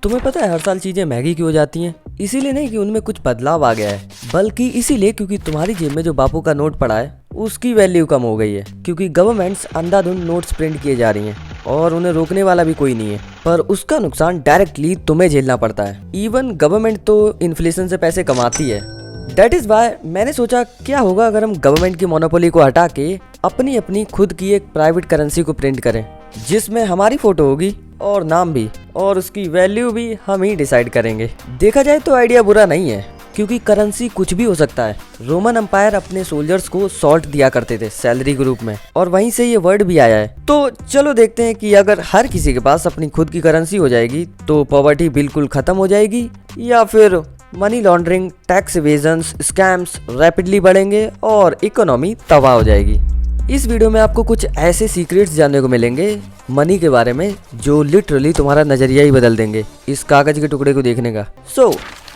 तुम्हें पता है हर साल चीजें महंगी क्यों हो जाती हैं? इसीलिए नहीं कि उनमें कुछ बदलाव आ गया है, बल्कि इसीलिए क्योंकि तुम्हारी जेब में जो बापू का नोट पड़ा है उसकी वैल्यू कम हो गई है। क्योंकि गवर्नमेंट्स अंधाधुंध नोट्स प्रिंट किए जा रही हैं और उन्हें रोकने वाला भी कोई नहीं है, पर उसका नुकसान डायरेक्टली तुम्हें झेलना पड़ता है। इवन गवर्नमेंट तो इन्फ्लेशन से पैसे कमाती है। दैट इज वाई मैंने सोचा क्या होगा अगर हम गवर्नमेंट की मोनोपोली को हटा के अपनी अपनी खुद की एक प्राइवेट करेंसी को प्रिंट करें, जिसमें हमारी फोटो होगी और नाम भी, और उसकी वैल्यू भी हम ही डिसाइड करेंगे। देखा जाए तो आइडिया बुरा नहीं है, क्योंकि करेंसी कुछ भी हो सकता है। रोमन एम्पायर अपने सोल्जर्स को सॉल्ट दिया करते थे सैलरी के रूप में, और वहीं से ये वर्ड भी आया है। तो चलो देखते हैं कि अगर हर किसी के पास अपनी खुद की करेंसी हो जाएगी तो पॉवर्टी बिल्कुल खत्म हो जाएगी, या फिर money laundering, tax evasions, scams rapidly बढ़ेंगे और इकोनॉमी तबाह हो जाएगी। इस वीडियो में आपको कुछ ऐसे सीक्रेट्स जानने को मिलेंगे मनी के बारे में जो लिटरली तुम्हारा नजरिया ही बदल देंगे इस कागज के टुकड़े को देखने का। So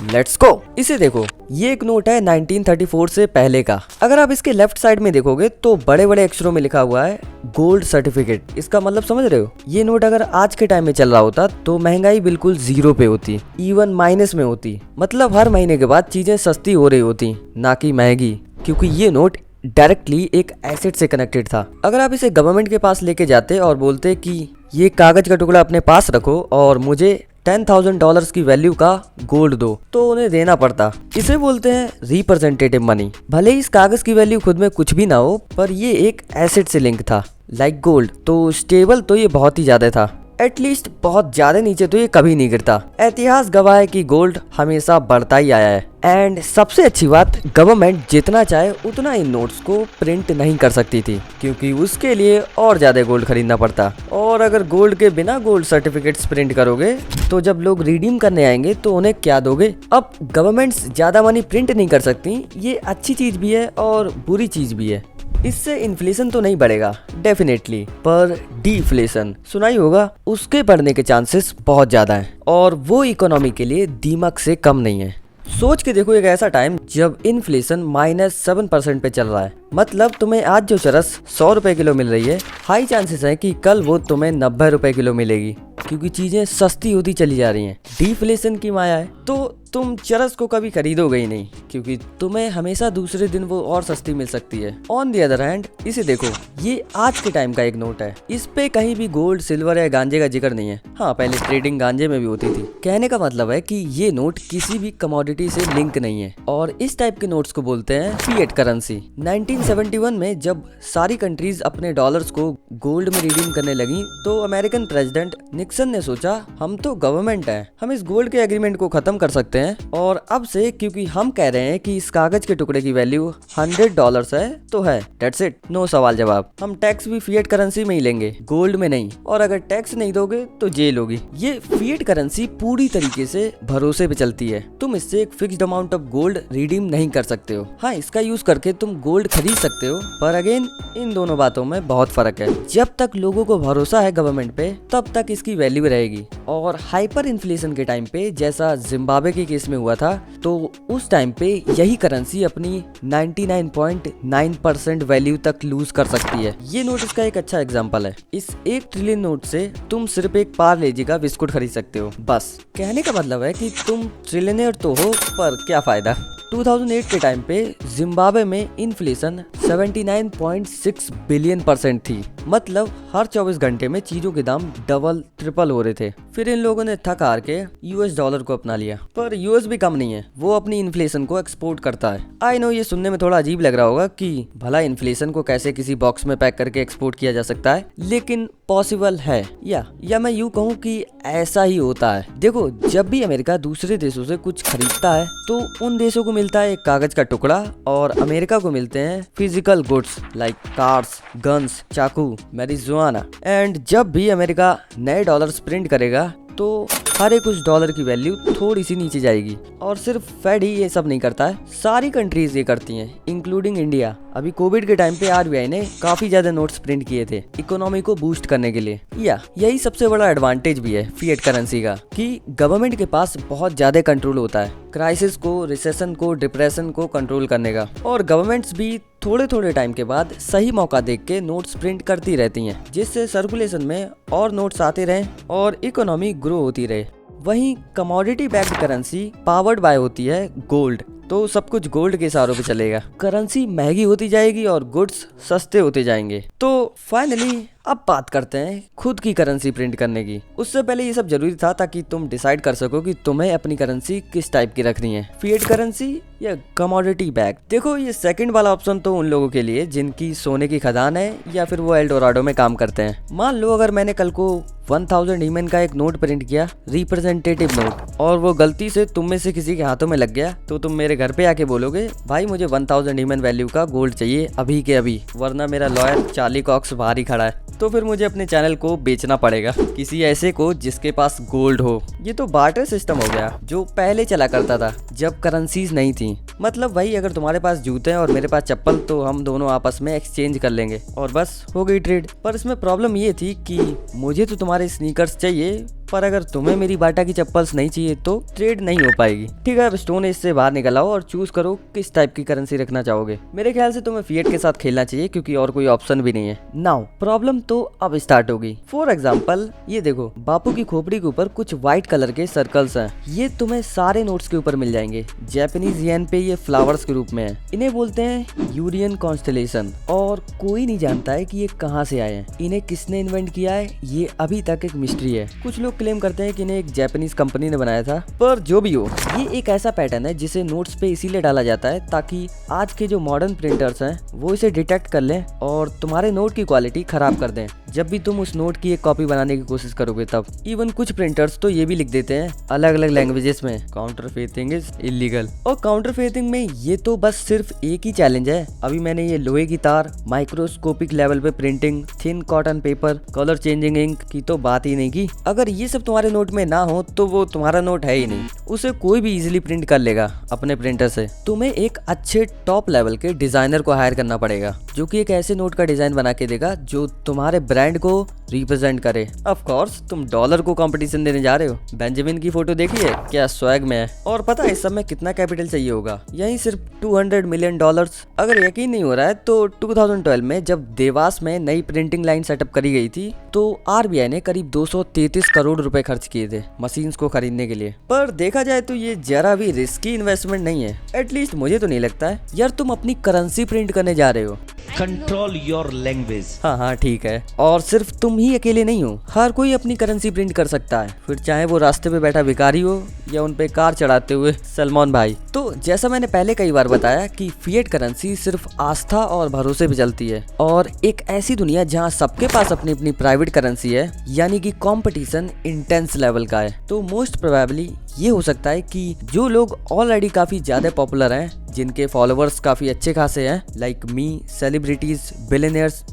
let's go. इसे देखो, ये एक नोट है 1934 से पहले का। अगर आप इसके लेफ्ट साइड में देखोगे तो बड़े बड़े अक्षरों में लिखा हुआ है गोल्ड सर्टिफिकेट। इसका मतलब समझ रहे हो? ये नोट अगर आज के टाइम में चल रहा होता तो महंगाई बिल्कुल 0 पे होती, इवन माइनस में होती। मतलब हर महीने के बाद चीजें सस्ती हो रही होती, ना कि महंगी, क्योंकि ये नोट डायरेक्टली एक एसेट से कनेक्टेड था। अगर आप इसे गवर्नमेंट के पास लेके जाते और बोलते कि ये कागज का टुकड़ा अपने पास रखो और मुझे $10,000 की वैल्यू का गोल्ड दो, तो उन्हें देना पड़ता। इसे बोलते हैं रिप्रेजेंटेटिव मनी। भले ही इस कागज की वैल्यू खुद में कुछ भी ना हो, पर ये एक एसेट से लिंक था। लाइक गोल्ड तो स्टेबल तो ये बहुत ही ज्यादा था, एटलीस्ट बहुत ज्यादा नीचे तो ये कभी नहीं गिरता। इतिहास गवाह है कि गोल्ड हमेशा बढ़ता ही आया है। एंड सबसे अच्छी बात, गवर्नमेंट जितना चाहे उतना इन नोट्स को प्रिंट नहीं कर सकती थी, क्योंकि उसके लिए और ज्यादा गोल्ड खरीदना पड़ता। और अगर गोल्ड के बिना गोल्ड सर्टिफिकेट्स प्रिंट करोगे तो जब लोग रिडीम करने आएंगे तो उन्हें क्या दोगे? अब गवर्नमेंट्स ज्यादा मनी प्रिंट नहीं कर सकती, ये अच्छी चीज भी है और बुरी चीज भी है। इससे इन्फ्लेशन तो नहीं बढ़ेगा डेफिनेटली, पर डिफ्लेशन सुना ही होगा, उसके बढ़ने के चांसेस बहुत ज्यादा हैं, और वो इकोनॉमी के लिए दीमक से कम नहीं है। सोच के देखो, एक ऐसा टाइम जब इन्फ्लेशन -7% पे चल रहा है। मतलब तुम्हें आज जो चरस 100 रुपए किलो मिल रही है, हाई चांसेस है कि कल वो तुम्हें 90 रुपए किलो मिलेगी, क्योंकि चीजें सस्ती होती चली जा रही हैं। डिफ्लेशन की माया है, तो तुम चरस को कभी खरीदोगे ही नहीं, क्योंकि तुम्हें हमेशा दूसरे दिन वो और सस्ती मिल सकती है। ऑन दी अदर हैंड, इसे देखो, ये आज के टाइम का एक नोट है। इस पे कहीं भी गोल्ड, सिल्वर या गांजे का जिक्र नहीं है। हाँ, पहले ट्रेडिंग गांजे में भी होती थी। कहने का मतलब है कि ये नोट किसी भी कमोडिटी से लिंक नहीं है, और इस टाइप के नोट्स को बोलते हैं फिएट करेंसी। 1971 में जब सारी कंट्रीज अपने डॉलर्स को गोल्ड में रिडीम करने लगी, तो अमेरिकन प्रेसिडेंट निक्सन ने सोचा, हम तो गवर्नमेंट है, हम इस गोल्ड के एग्रीमेंट को खत्म कर सकते हैं, और अब से क्योंकि हम कह रहे हैं कि इस कागज के टुकड़े की वैल्यू $100 है तो है, दैट्स इट, नो सवाल जवाब। हम टैक्स भी फिएट करेंसी में ही लेंगे, गोल्ड में नहीं, और अगर टैक्स नहीं दोगे तो जेल होगी। ये फिएट करेंसी पूरी तरीके से भरोसे पे चलती है। तुम इससे एक fixed amount of gold redeem नहीं कर सकते हो। हाँ, इसका यूज करके तुम गोल्ड खरीद सकते हो, पर अगेन इन दोनों बातों में बहुत फर्क है। जब तक लोगों को भरोसा है गवर्नमेंट पे, तब तक इसकी वैल्यू रहेगी। और हाइपर इन्फ्लेशन के टाइम पे, जैसा जिम्बाब्वे के केस में हुआ था, तो उस टाइम पे यही करेंसी अपनी 99.9% वैल्यू तक लूज कर सकती है। ये नोट इसका एक अच्छा एग्जांपल है। इस 1 ट्रिलियन नोट से तुम सिर्फ एक पार्ले जी का बिस्कुट खरीद सकते हो, बस। कहने का मतलब है कि तुम ट्रिलियनर तो हो, पर क्या फायदा। 2008 के टाइम पे जिम्बाब्वे में इन्फ्लेशन 79.6 बिलियन% थी। मतलब हर 24 घंटे में चीजों के दाम डबल ट्रिपल हो रहे थे। फिर इन लोगों ने थक हार के US डॉलर को अपना लिया, पर US भी कम नहीं है, वो अपनी इन्फ्लेशन को एक्सपोर्ट करता है। आई नो ये सुनने में थोड़ा अजीब लग रहा होगा कि भला इन्फ्लेशन को कैसे किसी बॉक्स में पैक करके एक्सपोर्ट किया जा सकता है, लेकिन पॉसिबल है, या मैं यूँ कहूँ कि ऐसा ही होता है। देखो, जब भी अमेरिका दूसरे देशों से कुछ खरीदता है तो उन देशों को मिलता है एक कागज का टुकड़ा, और अमेरिका को मिलते हैं physical goods like cars, guns, चाकू, मैरिजुआना। एंड जब भी अमेरिका नए डॉलर्स प्रिंट करेगा तो हर एक उस डॉलर की वैल्यू थोड़ी सी नीचे जाएगी। और सिर्फ फेड ही ये सब नहीं करता है, सारी कंट्रीज ये करती हैं, इंक्लूडिंग इंडिया। अभी कोविड के टाइम पे RBI ने काफी ज्यादा नोट्स प्रिंट किए थे इकोनॉमी को बूस्ट करने के लिए। यही सबसे बड़ा एडवांटेज भी है फिएट करेंसी का, कि गवर्नमेंट के पास बहुत ज्यादा कंट्रोल होता है क्राइसिस को, रिसेशन को, डिप्रेशन को कंट्रोल करने का। और गवर्नमेंट्स भी थोड़े थोड़े टाइम के बाद सही मौका देख के नोट्स प्रिंट करती रहती हैं, जिससे सर्कुलेशन में और नोट्स आते रहें और इकोनॉमी ग्रो होती रहे। वहीं commodity backed currency powered by होती है गोल्ड, तो सब कुछ गोल्ड के इशारों पे चलेगा। करेंसी महंगी होती जाएगी और गुड्स सस्ते होते जाएंगे। तो फाइनली अब बात करते हैं खुद की करेंसी प्रिंट करने की। उससे पहले ये सब जरूरी था ताकि तुम डिसाइड कर सको कि तुम्हें अपनी करेंसी किस टाइप की रखनी है, फिएट करेंसी या कमोडिटी बैग। देखो ये सेकंड वाला ऑप्शन तो उन लोगों के लिए जिनकी सोने की खदान है या फिर वो एल्डोराडो में काम करते हैं। मान लो अगर मैंने कल को 1000 हीमन का एक नोट प्रिंट किया, रिप्रेजेंटेटिव नोट, और वो गलती से तुम में से किसी के हाथों में लग गया, तो तुम मेरे घर पे आके बोलोगे भाई मुझे 1000 हीमन वैल्यू का गोल्ड चाहिए अभी के अभी, वरना मेरा लॉयर चार्ली कॉक्स बाहर ही खड़ा है। तो फिर मुझे अपने चैनल को बेचना पड़ेगा किसी ऐसे को जिसके पास गोल्ड हो। ये तो बार्टर सिस्टम हो गया जो पहले चला करता था जब करेंसीज नहीं थी। मतलब भाई अगर तुम्हारे पास जूते हैं और मेरे पास चप्पल तो हम दोनों आपस में एक्सचेंज कर लेंगे और बस हो गई ट्रेड। पर इसमें प्रॉब्लम ये थी कि मुझे तो तुम्हारे स्नीकर्स चाहिए, पर अगर तुम्हें मेरी बाटा की चप्पल्स नहीं चाहिए तो ट्रेड नहीं हो पाएगी। ठीक है, अब स्टोन एज से बाहर निकल आओ और चूज करो किस टाइप की करेंसी रखना चाहोगे। मेरे ख्याल से तुम्हें फिएट के साथ खेलना चाहिए क्योंकि और कोई ऑप्शन भी नहीं है। नाउ प्रॉब्लम तो अब स्टार्ट होगी। फॉर एग्जाम्पल ये देखो, बापू की खोपड़ी के ऊपर कुछ व्हाइट कलर के सर्कल्स हैं। ये तुम्हें सारे नोट्स के ऊपर मिल जाएंगे। जापानीज येन पे ये फ्लावर्स के रूप में है। इन्हें बोलते हैं यूरियन कॉन्स्टेलेशन और कोई नहीं जानता है कि ये कहाँ से आए हैं। इन्हें किसने इन्वेंट किया है ये अभी तक एक मिस्ट्री है। कुछ लोग क्लेम करते हैं कि इन्हें एक जापानीज कंपनी ने बनाया था, पर जो भी हो ये एक ऐसा पैटर्न है जिसे नोट्स पे इसीलिए डाला जाता है ताकि आज के जो मॉडर्न प्रिंटर्स हैं वो इसे डिटेक्ट कर लें और तुम्हारे नोट की क्वालिटी खराब कर दें जब भी तुम उस नोट की एक कॉपी बनाने की कोशिश करोगे तब। इवन कुछ प्रिंटर्स तो ये भी लिख देते हैं अलग अलग लैंग्वेजेस में, काउंटरफेटिंग इज इलीगल। और काउंटरफेटिंग में ये तो बस सिर्फ एक ही चैलेंज है। अभी मैंने ये लोहे की तार, माइक्रोस्कोपिक लेवल पे printing, thin cotton paper, colour changing ink की तो बात ही नहीं की। अगर ये सब तुम्हारे नोट में ना हो तो वो तुम्हारा नोट है ही नहीं। उसे कोई भी इजीली प्रिंट कर लेगा अपने प्रिंटर से। तुम्हें एक अच्छे टॉप लेवल के डिजाइनर को हायर करना पड़ेगा जो कि एक ऐसे नोट का डिजाइन बना के देगा जो तुम्हारे ब्रांड को रिप्रेजेंट करे। ऑफ कोर्स तुम डॉलर को कंपटीशन देने जा रहे हो। बेंजामिन की फोटो देखी है क्या स्वैग में है। और पता है इस सब में कितना कैपिटल चाहिए होगा? यही सिर्फ $200 मिलियन। अगर यकीन नहीं हो रहा है तो 2012 में जब देवास में नई प्रिंटिंग लाइन सेटअप करी गई थी तो आरबीआई ने करीब 233 करोड़ रुपए खर्च किए थे मशीन्स को खरीदने के लिए। पर देखा जाए तो ये जरा भी रिस्की इन्वेस्टमेंट नहीं है। एटलीस्ट मुझे तो नहीं लगता है। यार तुम अपनी करेंसी प्रिंट करने जा रहे हो, कंट्रोल योर लैंग्वेज। हाँ ठीक है। और सिर्फ तुम ही अकेले नहीं हो, हर कोई अपनी करेंसी प्रिंट कर सकता है, फिर चाहे वो रास्ते पे बैठा भिखारी हो या उन पे कार चढ़ाते हुए सलमान भाई। तो जैसा मैंने पहले कई बार बताया कि फिएट करेंसी सिर्फ आस्था और भरोसे पे चलती है और एक ऐसी दुनिया जहाँ सबके पास अपनी अपनी प्राइवेट करेंसी है, यानी कि कंपटीशन इंटेंस लेवल का है। तो मोस्ट प्रोबेबली ये हो सकता है कि जो लोग ऑलरेडी काफी ज्यादा पॉपुलर हैं, जिनके फॉलोअर्स काफी अच्छे खासे हैं, लाइक मी, सेलिब्रिटीज, बिलियनियर्स।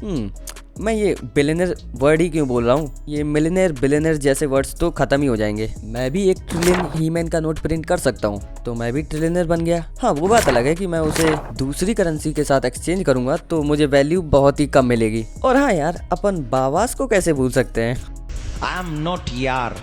मैं ये बिलियनर वर्ड ही क्यों बोल रहा हूँ, ये मिलियनर बिलियनर जैसे वर्ड्स तो खत्म ही हो जाएंगे। मैं भी 1 ट्रिलियन हीमैन का नोट प्रिंट कर सकता हूँ तो मैं भी ट्रिलियनर बन गया। हाँ वो बात अलग है कि मैं उसे दूसरी करेंसी के साथ एक्सचेंज करूंगा तो मुझे वैल्यू बहुत ही कम मिलेगी। और हाँ यार, अपन बावास को कैसे भूल सकते हैं। आई एम नॉट यार।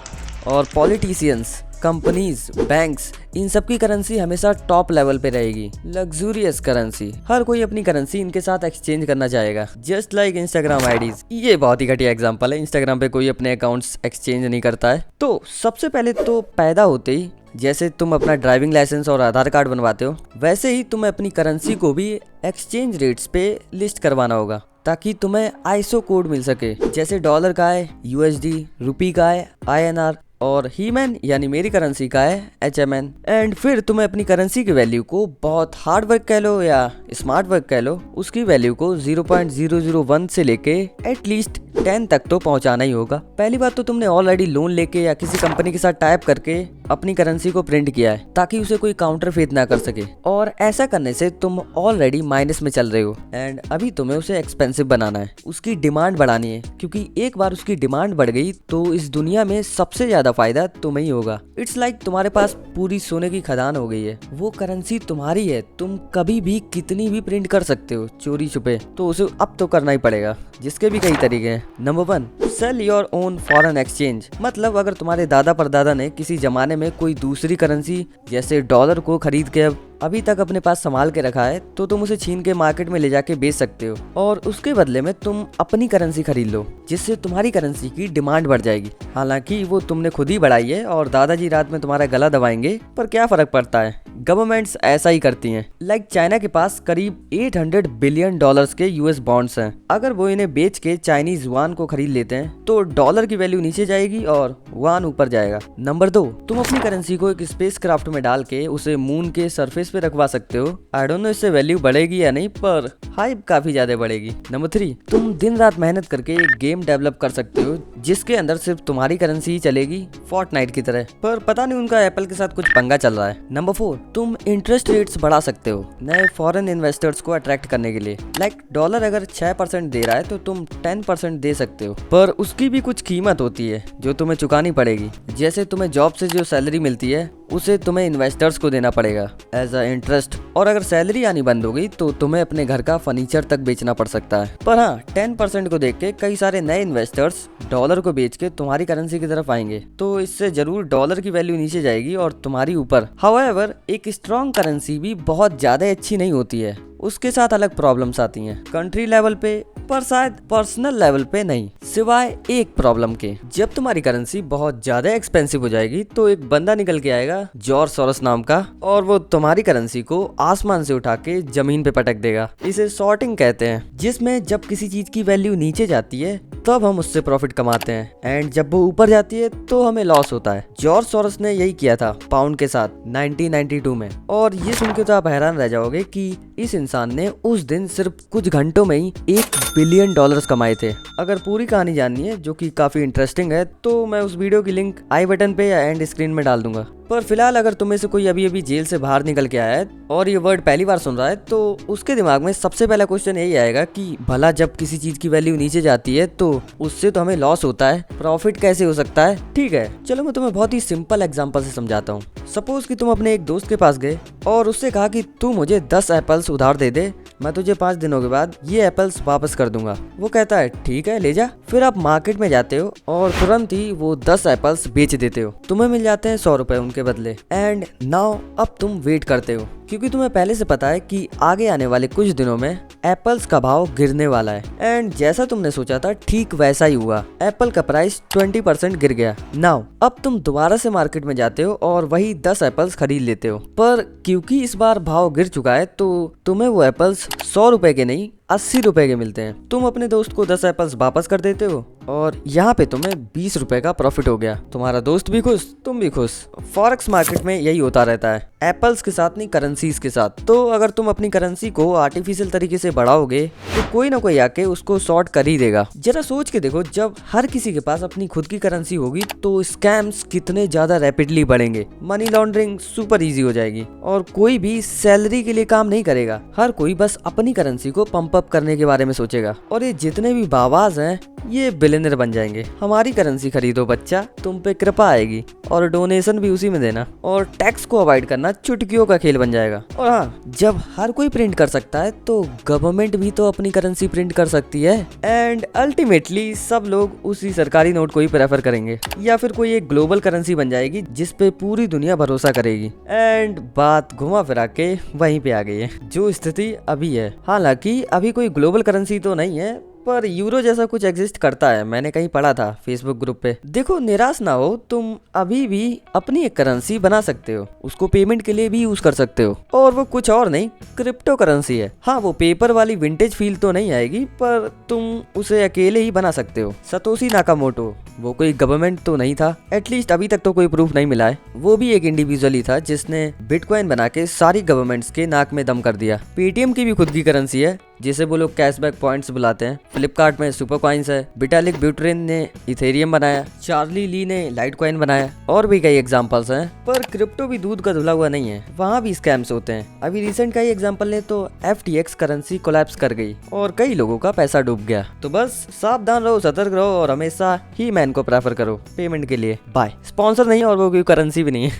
और पॉलिटिशियंस, कंपनीज, बैंक्स, इन सब की करेंसी हमेशा टॉप लेवल पे रहेगी, लग्जूरियस करेंसी। हर कोई अपनी करेंसी इनके साथ एक्सचेंज करना चाहेगा, जस्ट लाइक इंस्टाग्राम आईडीज। ये बहुत ही घटिया एग्जांपल है, इंस्टाग्राम पे कोई अपने अकाउंट्स एक्सचेंज नहीं करता है। तो सबसे पहले तो पैदा होते ही जैसे तुम अपना ड्राइविंग लाइसेंस और आधार कार्ड बनवाते हो, वैसे ही तुम्हें अपनी करेंसी को भी एक्सचेंज रेट्स पे लिस्ट करवाना होगा ताकि तुम्हें आईएसओ कोड मिल सके। जैसे डॉलर का है यूएसडी, रुपी का है INR और हीमैन यानी मेरी करेंसी का है HMN। एंड फिर तुम्हें अपनी करेंसी की वैल्यू को बहुत हार्ड वर्क कह लो या स्मार्ट वर्क कह लो, उसकी वैल्यू को 0.001 से लेके एटलीस्ट 10 तक तो पहुंचाना ही होगा। पहली बात तो तुमने ऑलरेडी लोन लेके या किसी कंपनी के साथ टाइप करके अपनी करेंसी को प्रिंट किया है ताकि उसे कोई काउंटरफेट ना कर सके, और ऐसा करने से तुम ऑलरेडी माइनस में चल रहे हो एंड अभी तुम्हें उसे एक्सपेंसिव बनाना है, उसकी डिमांड बढ़ानी है, क्योंकि एक बार उसकी डिमांड बढ़ गई तो इस दुनिया में सबसे ज्यादा फायदा तुम्हें ही होगा। इट्स लाइक तुम्हारे पास पूरी सोने की खदान हो गई है, वो करेंसी तुम्हारी है, तुम कभी भी कितनी भी प्रिंट कर सकते हो चोरी छुपे, तो उसे अब तो करना ही पड़ेगा, जिसके भी कई तरीके हैं। Number 1, sell your own foreign exchange. मतलब अगर तुम्हारे दादा परदादा ने किसी जमाने में कोई दूसरी करेंसी जैसे डॉलर को खरीद के अभी तक अपने पास संभाल के रखा है तो तुम उसे छीन के मार्केट में ले जाके बेच सकते हो और उसके बदले में तुम अपनी करेंसी खरीद लो, जिससे तुम्हारी करेंसी की डिमांड बढ़ जाएगी। हालांकि वो तुमने खुद ही बढ़ाई है और दादाजी रात में तुम्हारा गला दबाएंगे, पर क्या फर्क पड़ता है, गवर्नमेंट्स ऐसा ही करती हैं। लाइक चाइना के पास करीब 800 बिलियन डॉलर्स के यूएस बॉन्ड्स हैं। अगर वो इन्हें बेच के चाइनीज युआन को खरीद लेते हैं तो डॉलर की वैल्यू नीचे जाएगी और युआन ऊपर जाएगा। नंबर 2, तुम अपनी करेंसी को एक स्पेस क्राफ्ट में डाल के उसे मून के सरफेस पे रखवा सकते हो। आई डोंट नो इससे वैल्यू बढ़ेगी या नहीं, पर हाइप काफी ज्यादा बढ़ेगी। नंबर 3, तुम दिन रात मेहनत करके एक गेम डेवलप कर सकते हो जिसके अंदर सिर्फ तुम्हारी करेंसी ही चलेगी, फोर्टनाइट की तरह, पर पता नहीं उनका एप्पल के साथ कुछ पंगा चल रहा है। नंबर 4, तुम इंटरेस्ट रेट्स बढ़ा सकते हो नए फॉरेन इन्वेस्टर्स को अट्रैक्ट करने के लिए। लाइक डॉलर अगर 6% दे रहा है तो तुम 10% दे सकते हो, पर उसकी भी कुछ कीमत होती है जो तुम्हें चुकानी पड़ेगी। जैसे तुम्हें जॉब से जो सैलरी मिलती है उसे तुम्हें इन्वेस्टर्स को देना पड़ेगा एज अ इंटरेस्ट, और अगर सैलरी आनी बंद हो गई तो तुम्हें अपने घर का फर्नीचर तक बेचना पड़ सकता है। पर हाँ, 10% को देख के कई सारे नए इन्वेस्टर्स डॉलर को बेच के तुम्हारी करेंसी की तरफ आएंगे, तो इससे जरूर डॉलर की वैल्यू नीचे जाएगी और तुम्हारी ऊपर। हाउएवर, एक स्ट्रॉन्ग करेंसी भी बहुत ज्यादा अच्छी नहीं होती है, उसके साथ अलग प्रॉब्लम्स आती हैं कंट्री लेवल पे, पर शायद पर्सनल लेवल पे नहीं, सिवाय एक प्रॉब्लम के। जब तुम्हारी करेंसी बहुत ज्यादा एक्सपेंसिव हो जाएगी तो एक बंदा निकल के आएगा जॉर्ज सोरोस नाम का, और वो तुम्हारी करेंसी को आसमान से उठा के जमीन पे पटक देगा। इसे शॉर्टिंग कहते हैं, जिसमें जब किसी चीज की वैल्यू नीचे जाती है तब हम उससे प्रॉफिट कमाते हैं, एंड जब वो ऊपर जाती है तो हमें लॉस होता है। जॉर्ज सोरोस ने यही किया था पाउंड के साथ 1992 में, और ये सुन के तो आप हैरान रह जाओगे कि इस इंसान ने उस दिन सिर्फ कुछ घंटों में ही $1 बिलियन कमाए थे। अगर पूरी कहानी जाननी है, जो कि काफी इंटरेस्टिंग है, तो मैं उस वीडियो की लिंक आई बटन पे या एंड स्क्रीन में डाल दूंगा। पर फिलहाल अगर तुम्हें से कोई अभी अभी जेल से बाहर निकल के आया है और ये वर्ड पहली बार सुन रहा है, तो उसके दिमाग में सबसे पहला क्वेश्चन यही आएगा कि भला जब किसी चीज की वैल्यू नीचे जाती है तो उससे तो हमें लॉस होता है, प्रॉफिट कैसे हो सकता है? ठीक है, चलो मैं तुम्हें बहुत ही सिंपल एग्जांपल से समझाता हूँ। सपोज कि तुम अपने एक दोस्त के पास गए और उससे कहा कि तू मुझे 10 एप्पल्स उधार दे दे, मैं तुझे 5 दिनों के बाद ये एप्पल्स वापस कर दूंगा। वो कहता है ठीक है, ले जा। फिर आप मार्केट में जाते हो और तुरंत ही वो 10 एप्पल्स बेच देते हो, तुम्हें मिल जाते हैं 100 रुपए उनके बदले। एंड नाउ अब तुम वेट करते हो, क्योंकि तुम्हें पहले से पता है कि आगे आने वाले कुछ दिनों में एप्पल्स का भाव गिरने वाला है। एंड जैसा तुमने सोचा था ठीक वैसा ही हुआ, एप्पल का प्राइस 20% गिर गया। नाउ अब तुम दोबारा से मार्केट में जाते हो और वही 10 एप्पल्स खरीद लेते हो, पर क्योंकि इस बार भाव गिर चुका है तो तुम्हें वो एप्पल्स 100 रुपए के नहीं 80 रुपए के मिलते हैं। तुम अपने दोस्त को 10 एप्पल्स वापस कर देते हो और यहाँ पे तुम्हें 20 रुपए का प्रॉफिट हो गया। तुम्हारा दोस्त भी खुश, तुम भी खुश। फॉरेक्स मार्केट में यही होता रहता है, एप्पल्स के साथ नहीं करेंसीज के साथ। तो अगर तुम अपनी करेंसी को आर्टिफिशियल तरीके से बढ़ाओगे तो कोई ना कोई आके उसको शॉर्ट कर ही देगा। जरा सोच के देखो, जब हर किसी के पास अपनी खुद की करेंसी होगी तो स्कैम्स कितने ज्यादा रैपिडली बढ़ेंगे, मनी लॉन्ड्रिंग सुपर इजी हो जाएगी और कोई भी सैलरी के लिए काम नहीं करेगा। हर कोई बस अपनी करेंसी को पंप अप करने के बारे में सोचेगा और ये जितने भी बाबाज हैं ये बिलियनर बन जाएंगे। हमारी करेंसी खरीदो बच्चा, तुम पे कृपा आएगी, और डोनेशन भी उसी में देना, और टैक्स को अवॉइड करना चुटकियों का खेल बन जाएगा। और हाँ, जब हर कोई प्रिंट कर सकता है तो गवर्नमेंट भी तो अपनी करेंसी प्रिंट कर सकती है, एंड अल्टीमेटली सब लोग उसी सरकारी नोट को ही प्रेफर करेंगे, या फिर कोई एक ग्लोबल करेंसी बन जाएगी जिसपे पूरी दुनिया भरोसा करेगी। एंड बात घुमा फिरा के वहीं पे आ गई है जो स्थिति अभी है। हालांकि अभी कोई ग्लोबल करेंसी तो नहीं है, पर यूरो जैसा कुछ एग्जिस्ट करता है, मैंने कहीं पढ़ा था फेसबुक ग्रुप पे। देखो, निराश ना हो, तुम अभी भी अपनी एक करेंसी बना सकते हो, उसको पेमेंट के लिए भी यूज कर सकते हो, और वो कुछ और नहीं, क्रिप्टो करेंसी है। हाँ, वो पेपर वाली विंटेज फील तो नहीं आएगी, पर तुम उसे अकेले ही बना सकते हो। सतोशी नाकामोटो, वो कोई गवर्नमेंट तो नहीं था, एटलीस्ट अभी तक तो कोई प्रूफ नहीं मिला है, वो भी एक इंडिविजुअल ही था जिसने बिटकॉइन बना के सारी गवर्नमेंट्स के नाक में दम कर दिया। पेटीएम की भी खुद की करेंसी है जिसे वो लोग कैशबैक पॉइंट्स बुलाते हैं। फ्लिपकार्ट में सुपर कॉइन्स है। विटालिक ब्यूटेरिन ने इथेरियम बनाया, चार्ली ली ने लाइट कॉइन बनाया, और भी कई एग्जांपल्स हैं। पर क्रिप्टो भी दूध का धुला हुआ नहीं है, वहाँ भी स्कैम्स होते हैं। अभी रिसेंट का ही एग्जांपल ले तो FTX करेंसी कोलैप्स कर गई और कई लोगों का पैसा डूब गया। तो बस सावधान रहो, सतर्क रहो और हमेशा ही मैन को प्रेफर करो पेमेंट के लिए। बाय। स्पॉन्सर नहीं और वो कोई करेंसी भी नहीं है।